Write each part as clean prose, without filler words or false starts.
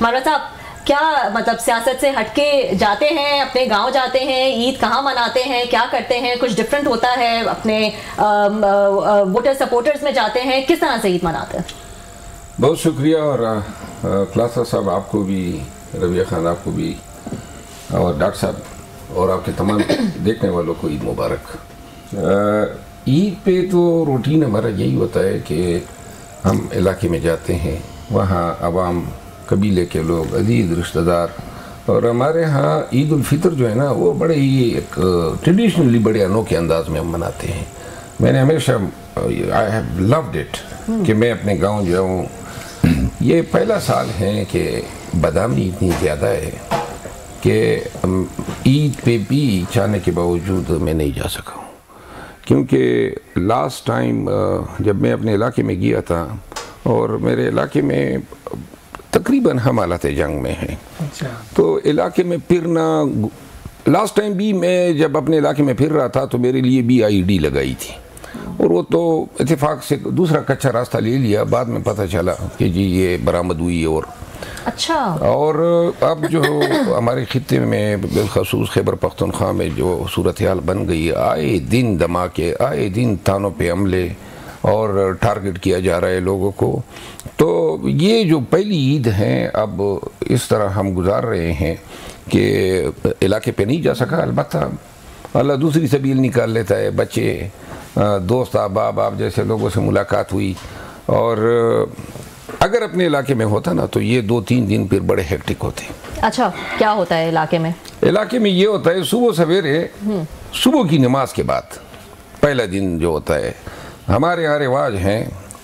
मारा साहब, क्या मतलब सियासत से हटके जाते हैं, अपने गांव जाते हैं, ईद कहाँ मनाते हैं, क्या करते हैं? कुछ डिफरेंट होता है? अपने वोटर सपोर्टर्स में जाते हैं, किस तरह से ईद मनाते हैं? बहुत शुक्रिया। और क्लासा साहब आपको भी, रबिया खान आपको भी, और डॉक्टर साहब और आपके तमाम देखने वालों को ईद मुबारक। ईद पे तो रूटीन हमारा यही होता है कि हम इलाके में जाते हैं, वहाँ अवाम, कबीले के लोग, अजीज़ रिश्तेदार, और हमारे यहाँ ईद उल फितर जो है ना वो बड़े ही एक ट्रेडिशनली बड़े अनोखे अंदाज में हम मनाते हैं। मैंने हमेशा आई हैव लव्ड इट कि मैं अपने गांव जाऊँ। ये पहला साल है कि बदनामी इतनी ज़्यादा है कि ईद पे भी चाहने के बावजूद मैं नहीं जा सका हूँ, क्योंकि लास्ट टाइम जब मैं अपने इलाके में गया था, और मेरे इलाके में तकरीबन हम हालत जंग में हैं। अच्छा। तो इलाके में फिरना, लास्ट टाइम भी मैं जब अपने इलाके में फिर रहा था तो मेरे लिए भी आईडी लगाई थी, और वो तो इत्तेफाक से दूसरा कच्चा रास्ता ले लिया, बाद में पता चला कि जी ये बरामद हुई। और अच्छा। और अब जो हमारे खित्ते में बिलखसूस खैबर पख्तूनख्वा में जो सूरत हाल बन गई है, आए दिन धमाके, आए दिन थानों पे हमले और टारगेट किया जा रहा है लोगों को। तो ये जो पहली ईद है अब इस तरह हम गुजार रहे हैं कि इलाके पे नहीं जा सका। अलबत्ता अल्लाह दूसरी सबील निकाल लेता है, बच्चे, दोस्त, अहबाब आप जैसे लोगों से मुलाकात हुई। और अगर अपने इलाके में होता ना तो ये 2-3 दिन फिर बड़े हेक्टिक होते। अच्छा, क्या होता है इलाके में? इलाके में ये होता है सुबह सवेरे, सुबह की नमाज के बाद पहला दिन जो होता है, हमारे यहाँ रिवाज हैं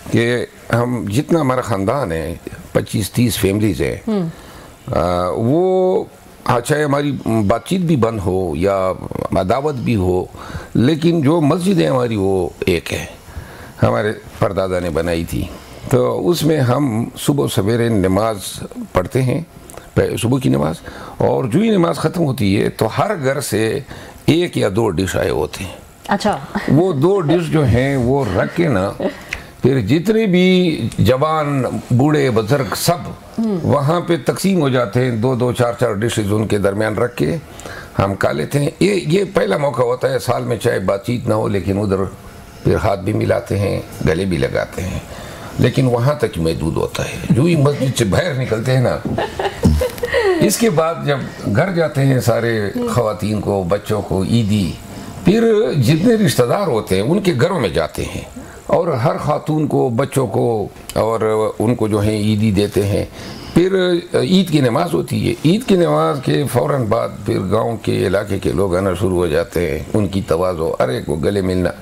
कि हम जितना हमारा ख़ानदान है 25-30 फैमिलीज़ है, वो चाहे हमारी बातचीत भी बंद हो या दावत भी हो, लेकिन जो मस्जिद है हमारी वो एक है, हमारे परदादा ने बनाई थी। तो उसमें हम सुबह सवेरे नमाज पढ़ते हैं, सुबह की नमाज, और जो ही नमाज ख़त्म होती है तो हर घर से 1 या 2 डिश आए होते हैं। अच्छा। वो 2 डिश जो हैं वो रख के ना, फिर जितने भी जवान, बूढ़े, बुजुर्ग सब वहाँ पे तकसीम हो जाते हैं। 2-2, 4-4 डिशेज उनके दरमियान रख के हम खा लेते हैं। ये पहला मौका होता है साल में, चाहे बातचीत ना हो लेकिन उधर फिर हाथ भी मिलाते हैं, गले भी लगाते हैं, लेकिन वहाँ तक महदूद होता है। जो ही मस्जिद से बाहर निकलते हैं ना, इसके बाद जब घर जाते हैं सारे ख़वातीन को, बच्चों को ईदी, फिर जितने रिश्तेदार होते हैं उनके घरों में जाते हैं और हर खातून को, बच्चों को और उनको जो है ईदी देते हैं। फिर ईद की नमाज होती है। ईद की नमाज के फ़ौरन बाद फिर गांव के इलाके के लोग आना शुरू हो जाते हैं, उनकी तवाज़ो, अरे को गले मिलना।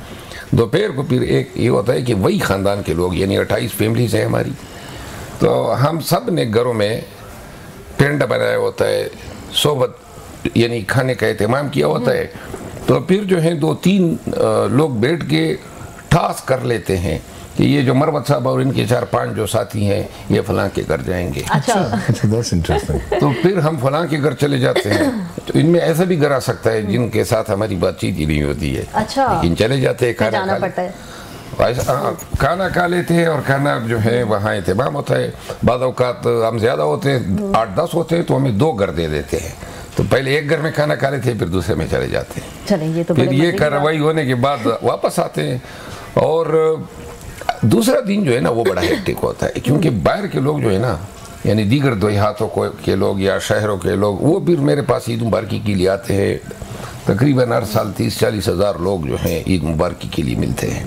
दोपहर को फिर एक ये होता है कि वही ख़ानदान के लोग, यानी 28 फैमिलीज़ हैं हमारी, तो हम सब ने घरों में टेंट बनाया होता है, सोबत यानी खाने का एहतमाम किया होता है। तो फिर जो है 2-3 लोग बैठ के टास्क कर लेते हैं कि ये जो मरवत साहब और इनके 4-5 जो साथी हैं ये फलां के घर जाएंगे। अच्छा, that's interesting। तो फिर हम फलां के घर चले जाते हैं। तो इनमें ऐसा भी घर आ सकता है जिनके साथ हमारी बातचीत ही नहीं होती है। अच्छा। लेकिन चले जाते हैं, खाना पड़ता है, खाना खा लेते हैं और खाना जो है वहाँ एहतमाम होता है। बाद औकात हम ज़्यादा होते हैं, 8-10 होते हैं, तो हमें 2 घर दे देते हैं। तो पहले एक घर में खाना खा लेते हैं, फिर दूसरे में चले जाते हैं। चलें, ये तो फिर ये कार्रवाई होने के बाद वापस आते हैं। और दूसरा दिन जो है ना वो बड़ा हेक्टिक होता है, क्योंकि बाहर के लोग जो है ना, यानी दीगर देहातों के लोग या शहरों के लोग, वो फिर मेरे पास ईद मुबारकी के लिए आते हैं। तकरीबन हर साल 30-40 हज़ार लोग जो हैं ईद मुबारकी के लिए मिलते हैं।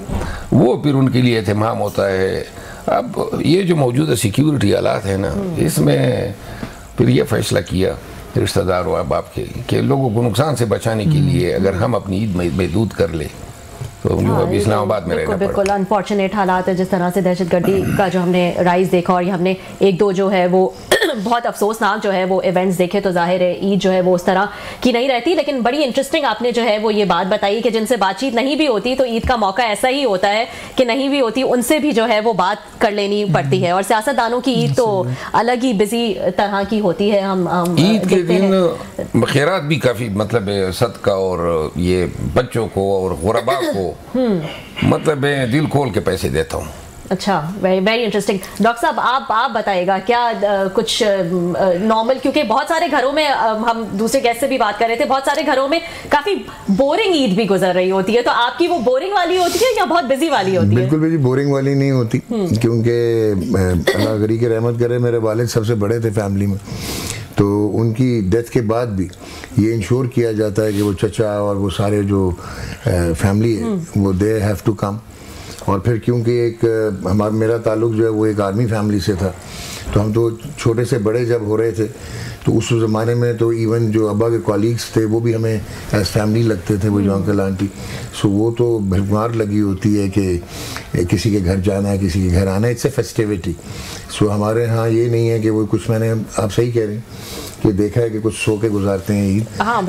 वो फिर उनके लिए एहतमाम होता है। अब ये जो मौजूदा सिक्योरिटी हालात है ना, इसमें फिर ये फैसला किया रिश्तेदार और अहबाब के लोगों को नुकसान से बचाने के लिए अगर हम अपनी ईद महदूद कर ले तो अब इस्लामाबाद में रहना पड़ा। बिल्कुल अनफॉर्चुनेट हालात है, जिस तरह से दहशतगर्दी का जो हमने राइज देखा, और ये हमने 1-2 जो है वो बहुत अफसोसनाक जो है वो इवेंट्स देखे, तो जाहिर है ईद जो है वो उस तरह की नहीं रहती। लेकिन बड़ी इंटरेस्टिंग आपने जो है वो ये बात बताई कि जिनसे बातचीत नहीं भी होती, तो ईद का मौका ऐसा ही होता है कि नहीं भी होती, उनसे भी जो है वो बात कर लेनी पड़ती है। और सियासतदानों की ईद तो अलग ही बिजी तरह की होती है। हम ईद के दिन खैरात भी काफ़ी, मतलब सदका, और ये बच्चों को और गुरबा को मतलब दिल खोल के पैसे देता हूँ। अच्छा, वेरी इंटरेस्टिंग। डॉक्टर साहब आप बताइएगा क्या कुछ नॉर्मल, क्योंकि बहुत सारे घरों में हम दूसरे गेस्ट से भी बात कर रहे थे, बहुत सारे घरों में काफी बोरिंग ईद भी गुजर रही होती है, तो आपकी वो बोरिंग वाली होती है या बहुत बिजी वाली होती है? बिल्कुल भी बोरिंग वाली नहीं होती, क्योंकि अल्लाह गरी की रहमत करे, मेरे वालिद सबसे बड़े थे फैमिली में, तो उनकी डेथ के बाद भी ये इंश्योर किया जाता है कि वो चचा और वो सारे जो फैमिली है वो दे हैव टू कम। और फिर क्योंकि एक मेरा ताल्लुक जो है वो एक आर्मी फैमिली से था, तो हम तो छोटे से बड़े जब हो रहे थे तो उस ज़माने में तो इवन जो अब्बा के कॉलीग्स थे वो भी हमें एज फैमिली लगते थे, वो जो अंकल आंटी। सो वो तो भरमार लगी होती है कि किसी के घर जाना है, किसी के घर आना है, इट्स ए फेस्टिविटी। सो हमारे यहाँ ये नहीं है कि वो कुछ, मैंने आप सही कह रहे हैं कि देखा है कि कुछ सो के गुजारते हैं ईद,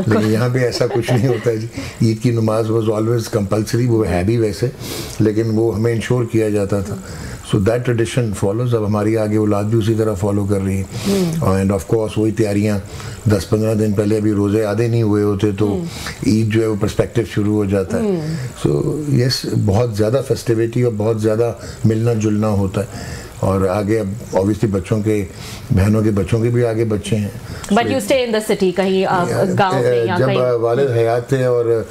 लेकिन यहाँ पे ऐसा कुछ नहीं होता है जी। ईद की नमाज वाज ऑलवेज कंपलसरी, वो है भी वैसे, लेकिन वो हमें इंश्योर किया जाता था। So that tradition follows. अब हमारी आगे औलाद भी उसी तरह फॉलो कर रही है, एंड ऑफ कोर्स वही तैयारियाँ 10-15 दिन पहले, अभी रोज़े आधे नहीं हुए होते तो ईद जो है वो पर्सपेक्टिव शुरू हो जाता है। सो यस, बहुत ज़्यादा फेस्टिविटी और बहुत ज़्यादा मिलना जुलना होता है। और आगे अब ऑब्वियसली बच्चों के, बहनों के बच्चों के भी आगे बच्चे हैं। But you stay in the city, कहीं गांव में या जब कहीं? वालिद हयात थे और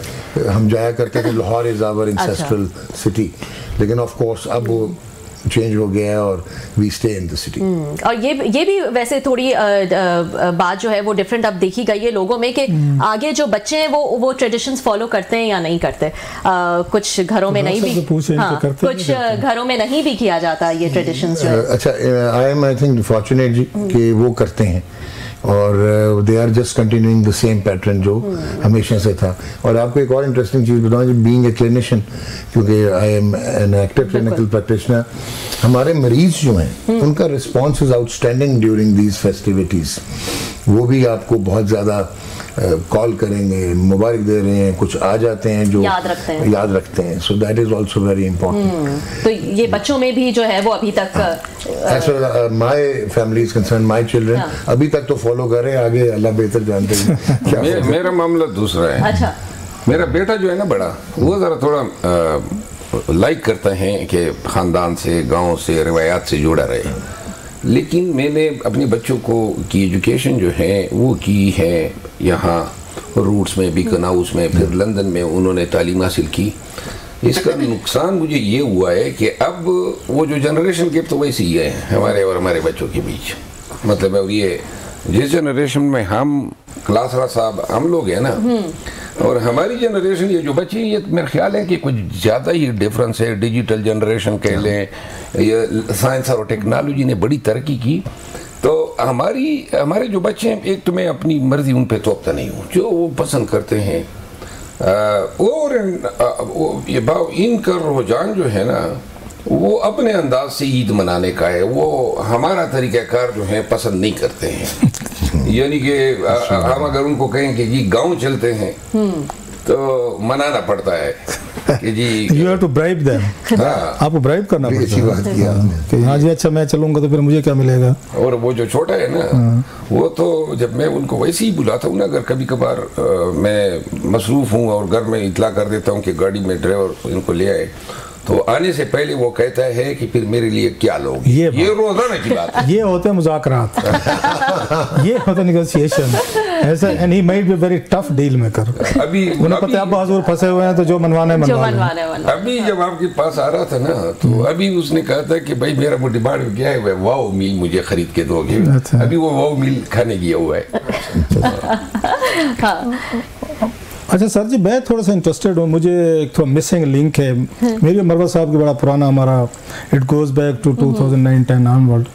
हम जाया करते थे, Lahore is our ancestral city, लेकिन ऑफ कोर्स अब वो चेंज हो गया है और we stay in the city. और ये भी वैसे थोड़ी बात जो है वो डिफरेंट अब देखी गई है लोगों में कि आगे जो बच्चे हैं वो ट्रेडिशंस फॉलो करते हैं या नहीं करते। कुछ घरों में नहीं भी, कुछ घरों में नहीं भी किया जाता ये ट्रेडिशंस जो है। अच्छा, आई थिंक फॉर्चुनेट जी कि वो करते हैं और they are just continuing the same pattern जो हमेशा से था। और आपको एक और इंटरेस्टिंग चीज़ बताऊँ, बीइंग ए क्लिनिशियन, क्योंकि I am an active clinical practitioner, हमारे मरीज जो हैं उनका response is outstanding during these festivities. वो भी आपको बहुत ज़्यादा कॉल करेंगे, मुबारक दे रहे हैं, कुछ आ जाते हैं जो याद रखते हैं। So that is also very important. तो ये बच्चों में भी जो है वो अभी तक, as far my family is concern, my children अभी तक तो फॉलो कर रहे हैं, आगे अल्लाह बेहतर जानते हैं। मेरा मामला दूसरा है। अच्छा, मेरा बेटा जो है ना बड़ा, वो ज़रा थोड़ा लाइक करता है कि ख़ानदान से, गांव से, रिवायात से जुड़ा रहे, लेकिन मैंने अपने बच्चों को की एजुकेशन जो है वो की है यहाँ रूट्स में, बीकन हाउस में, फिर लंदन में उन्होंने तालीम हासिल की। इसका नुकसान मुझे ये हुआ है कि अब वो जो जनरेशन गैप तो वैसे ही है हमारे और हमारे बच्चों के बीच। मतलब अब ये जिस जनरेशन में हम क्लासरा साहब हम लोग हैं ना, और हमारी जनरेशन, ये जो बच्चे, ये मेरा ख्याल है कि कुछ ज़्यादा ही डिफरेंस है। डिजिटल जनरेशन कह लें, ये साइंस और टेक्नोलॉजी ने बड़ी तरक्की की, तो हमारे जो बच्चे हैं, एक तो मैं अपनी मर्जी उन पे थोपता नहीं हूँ, जो वो पसंद करते हैं। और ये भाव इनका रुझान जो है ना वो अपने अंदाज से ईद मनाने का है, वो हमारा तरीक़ाकार जो है पसंद नहीं करते हैं। यानी कि हम अगर उनको कहें कि जी गांव चलते हैं तो मनाना पड़ता है कि जी you have to bribe them. आपको ब्राइब करना पड़ता है कि हाँ जी अच्छा मैं चलूंगा तो फिर मुझे क्या मिलेगा। और वो जो छोटा है ना, वो तो जब मैं उनको वैसे ही बुलाता हूँ ना, अगर कभी कभार मैं मसरूफ़ हूँ और घर में इतला कर देता हूँ कि गाड़ी में ड्राइवर इनको ले आए, तो आने से पहले वो कहता है कि फिर मेरे लिए क्या लोगे। ये रोजाना की बात है। ये होते हैं मुज़ाकरात, ये होता है नेगोशिएशन ऐसा, and he might be very tough deal maker. अभी उन्हें पता है आप बाजूर फंसे हुए हैं तो जो मनवाना है मनवा लें। अभी जब आपके पास आ रहा था ना, तो अभी उसने कहा था कि भाई मेरा वो डिमांड क्या है, वाओ मील मुझे खरीद के दोगे। अभी वो वाओ मील खाने गया हुआ है। अच्छा सर जी, मैं थोड़ा सा इंटरेस्टेड हूँ, मुझे एक थोड़ा मिसिंग लिंक है। मेरी मरवा साहब की बड़ा पुराना हमारा, it goes back to 2009-10 onward.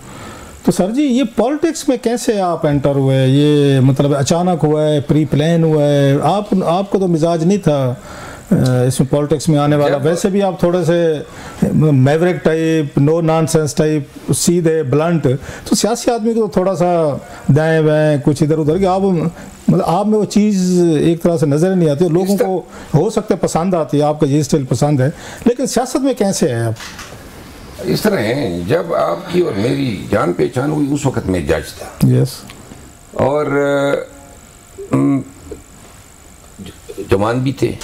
तो सर जी ये पॉलिटिक्स में कैसे आप एंटर हुए? ये मतलब अचानक हुआ है, प्री प्लान हुआ है? आपको तो मिजाज नहीं था इसमें पॉलिटिक्स में आने वाला। वैसे भी आप थोड़े से maverick type, no nonsense type, सीधे ब्लंट, तो सियासी आदमी को तो थोड़ा सा दाएं बाएं कुछ इधर उधर, कि आप मतलब आप में वो चीज़ एक तरह से नज़र नहीं आती। लोगों को हो सकता है पसंद आती है, आपका ये स्टाइल पसंद है, लेकिन सियासत में कैसे है आप? इस तरह है, जब आपकी और मेरी जान पहचान हुई उस वक्त मैं जज था। यस। और जवान भी थे,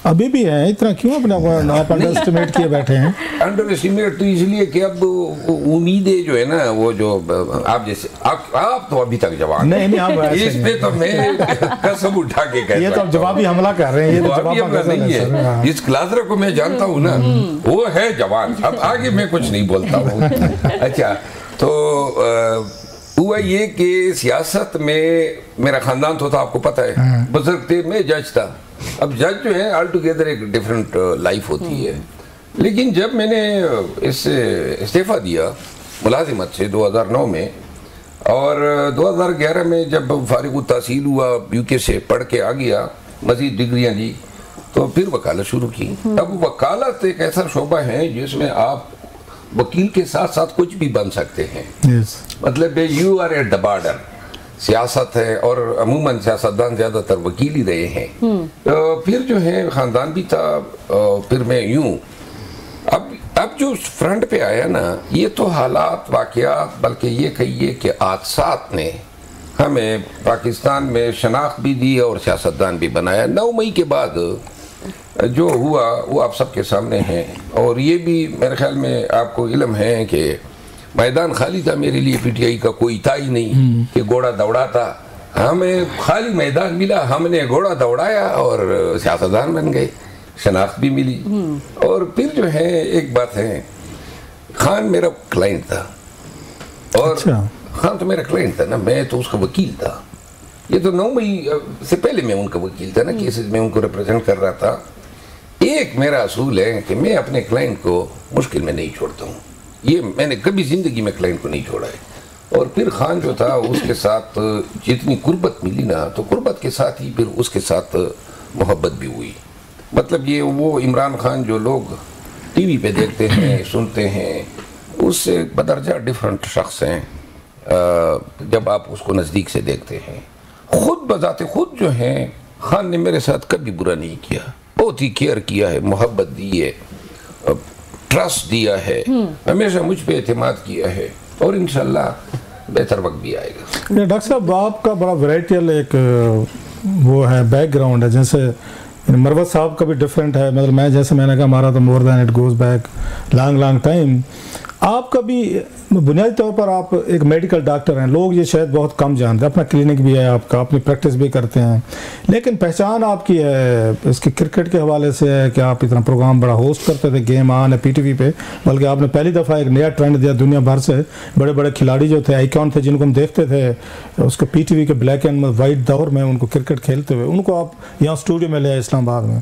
अभी भी है, इतना क्यों अपने आप अंडर एस्टिमेट किए बैठे हैं? अंडर एस्टिमेट तो इसलिए कि अब उम्मीदें जो है ना, वो जो आप जैसे आप तो अभी तक जवान नहीं आप इस पे तो मैं कसम उठा के कहता हूं, ये तो जवाबी हमला कर रहे हैं, ये तो जवाब नहीं है। इस क्लासर को मैं जानता हूँ ना, वो है जवान। अब आगे मैं कुछ नहीं बोलता हूँ। अच्छा, तो हुआ ये कि सियासत में मेरा खानदान तो था, आपको पता है, बुजुर्ग थे, मैं जज था। अब जज जो है ऑल टुगेदर एक डिफरेंट लाइफ होती है। लेकिन जब मैंने इससे इस्तीफा दिया मुलाजिमत से 2009 में, और 2011 में जब फारिग तहसील हुआ, यूके से पढ़ के आ गया, मजीद डिग्रियां ली, तो फिर वकालत शुरू की। अब वकालत एक ऐसा शोबा है जिसमें आप वकील के साथ साथ कुछ भी बन सकते हैं। मतलब you are at the border. सियासत है, और अमूमन सियासतदान ज़्यादातर वकील ही रहे हैं। तो फिर जो है ख़ानदान भी था, फिर मैं यूं अब जो फ्रंट पे आया ना, ये तो हालात, वाक़यात, बल्कि ये कहिए कि हादसात ने हमें पाकिस्तान में शनाख्त भी दी और सियासतदान भी बनाया। 9 मई के बाद जो हुआ वो आप सबके सामने है, और ये भी मेरे ख्याल में आपको इल्म है कि मैदान खाली था मेरे लिए, पीटीआई का कोई था ही नहीं कि घोड़ा दौड़ाता। हमें खाली मैदान मिला, हमने घोड़ा दौड़ाया और सियासतदान बन गए, शनाख्त भी मिली। और फिर जो है एक बात है, खान मेरा क्लाइंट था, और खान तो मेरा क्लाइंट था ना, मैं तो उसका वकील था। ये तो 9 मई से पहले मैं उनका वकील था ना, केसेस में उनको रिप्रेजेंट कर रहा था। एक मेरा असूल है कि मैं अपने क्लाइंट को मुश्किल में नहीं छोड़ता हूँ, ये मैंने कभी ज़िंदगी में क्लाइंट को नहीं छोड़ा है। और फिर खान जो था उसके साथ जितनी कुर्बत मिली ना, तो कुर्बत के साथ ही फिर उसके साथ मोहब्बत भी हुई। मतलब ये वो इमरान खान जो लोग टीवी पे देखते हैं, सुनते हैं, उससे बदरजा डिफरेंट शख्स हैं जब आप उसको नज़दीक से देखते हैं। खुद बजाते खुद जो है, खान ने मेरे साथ कभी बुरा नहीं किया, बहुत ही केयर किया है, मोहब्बत दी है, ट्रस्ट दिया है, हमेशा मुझ पे एतमाद किया है, और इंशाल्लाह बेहतर वक्त भी आएगा। डॉक्टर साहब, आपका बड़ा वैराइटियल एक वो है, बैकग्राउंड है। जैसे मरवत साहब का भी डिफरेंट है, मतलब मैंने कहा हमारा तो more than it goes back long time. आपका भी बुनियादी तौर पर आप एक मेडिकल डॉक्टर हैं, लोग ये शायद बहुत कम जानते हैं। अपना क्लिनिक भी है आपका, अपनी प्रैक्टिस भी करते हैं, लेकिन पहचान आपकी है इसकी क्रिकेट के हवाले से है कि आप इतना प्रोग्राम बड़ा होस्ट करते थे, गेम ऑन है पीटीवी पे, बल्कि आपने पहली दफ़ा एक नया ट्रेंड दिया। दुनिया भर से बड़े बड़े खिलाड़ी जो थे, आइकॉन थे, जिनको हम देखते थे उसके पीटीवी के ब्लैक एंड वाइट दौर में उनको क्रिकेट खेलते हुए, उनको आप यहाँ स्टूडियो में ले आए इस्लामाबाद में।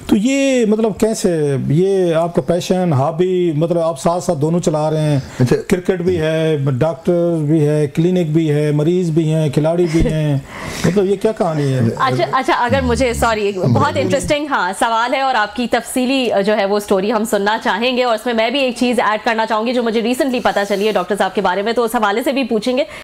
तो ये मतलब कैसे, ये आपका पैशन, हॉबी, मतलब आप साथ साथ दोनों चला रहे हैं? अच्छा, क्रिकेट भी है, डॉक्टर भी है, क्लिनिक भी है, मरीज भी हैं, खिलाड़ी भी हैं, मतलब ये क्या कहानी है? अच्छा, अगर मुझे सॉरी बहुत इंटरेस्टिंग सवाल है, और आपकी तफसीली जो है वो स्टोरी हम सुनना चाहेंगे, और उसमें मैं भी एक चीज़ ऐड करना चाहूँगी जो मुझे रिसेंटली पता चली है डॉक्टर साहब के बारे में, तो उस हवाले से भी पूछेंगे।